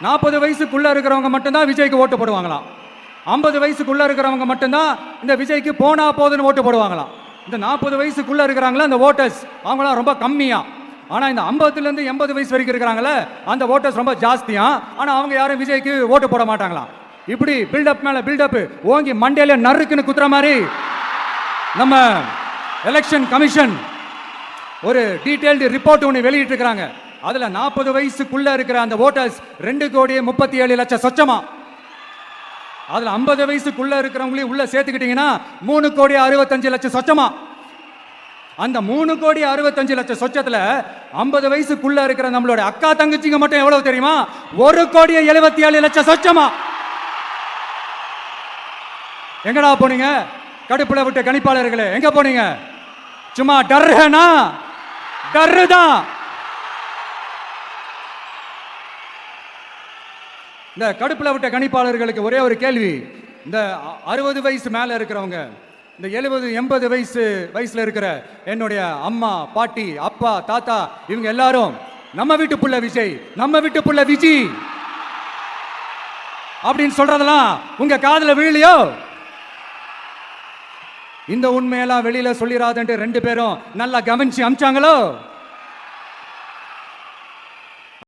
40 வயசுக்குள்ள இருக்கிறவங்க மட்டும்தான் விஜய்க்கு ஓட்டு போடுவாங்களாம். 50 வயசுக்குள்ள இருக்கிறவங்க மட்டும்தான் இந்த விஜய்க்கு போனா போதுன்னு ஓட்டு போடுவாங்களாம். இந்த 40 வயசுக்குள்ள இருக்கிறாங்களா அந்த ஓட்டர்ஸ் அவங்களாம் ரொம்ப கம்மியா. ஆனா இந்த 50லேருந்து 80 வயசு வரைக்கும் இருக்கிறாங்களே அந்த ஓட்டர்ஸ் ரொம்ப ஜாஸ்தியா. ஆனா அவங்க யாரும் விஜய்க்கு ஓட்டு போட மாட்டாங்களாம். இப்படி பில்டப் மேல பில்டப் ஓங்கி மண்டையில நறுக்குன்னு குத்துற மாதிரி நம்ம எலெக்ஷன் கமிஷன் ஒரு டீடைல்டு ரிப்போர்ட் ஒன்று வெளியிட்டு இருக்கிறாங்க. அதுல 40 வயசுக்குள்ள இருக்கிற அந்த ஓட்டர்ஸ் 2,37,00,000 சொச்சமா. அதுல 50 வயசுக்குள்ள இருக்கிறவங்களையும் உள்ள சேர்த்துக்கிட்டீங்கன்னா 3,65,00,000 சொச்சமா. அந்த 3,65,00,000 சொச்சத்துல 50 வயசுக்குள்ள இருக்கிற நம்மளோட அக்கா தங்கச்சிங்க மட்டும் எவ்வளவு தெரியுமா? 1,77,00,000 சொச்சமா. எங்கடா போனீங்க கடுப்புல விட்ட கணிப்பாளர்களே? எங்க போனீங்க? சும்மா டர்னா டர்தான். இந்த கடுப்புல விட்ட கணிப்பாளர்களுக்கு ஒரே ஒரு கேள்வி. இந்த 60 வயசு மேல இருக்கிறவங்க, இந்த 70-80 வயசுல இருக்கிற என்னுடைய அம்மா பாட்டி அப்பா தாத்தா இவங்க எல்லாரும் நம்ம வீட்டு புள்ள விஜய் நம்ம வீட்டு புள்ள விஜி அப்படின்னு சொல்றதெல்லாம் உங்க காதுல விழலையோ? இந்த உண்மையெல்லாம் வெளியில சொல்லிடாதன்ட்டு 2 பேரும் நல்லா கவனிச்சு அமிச்சாங்களோ?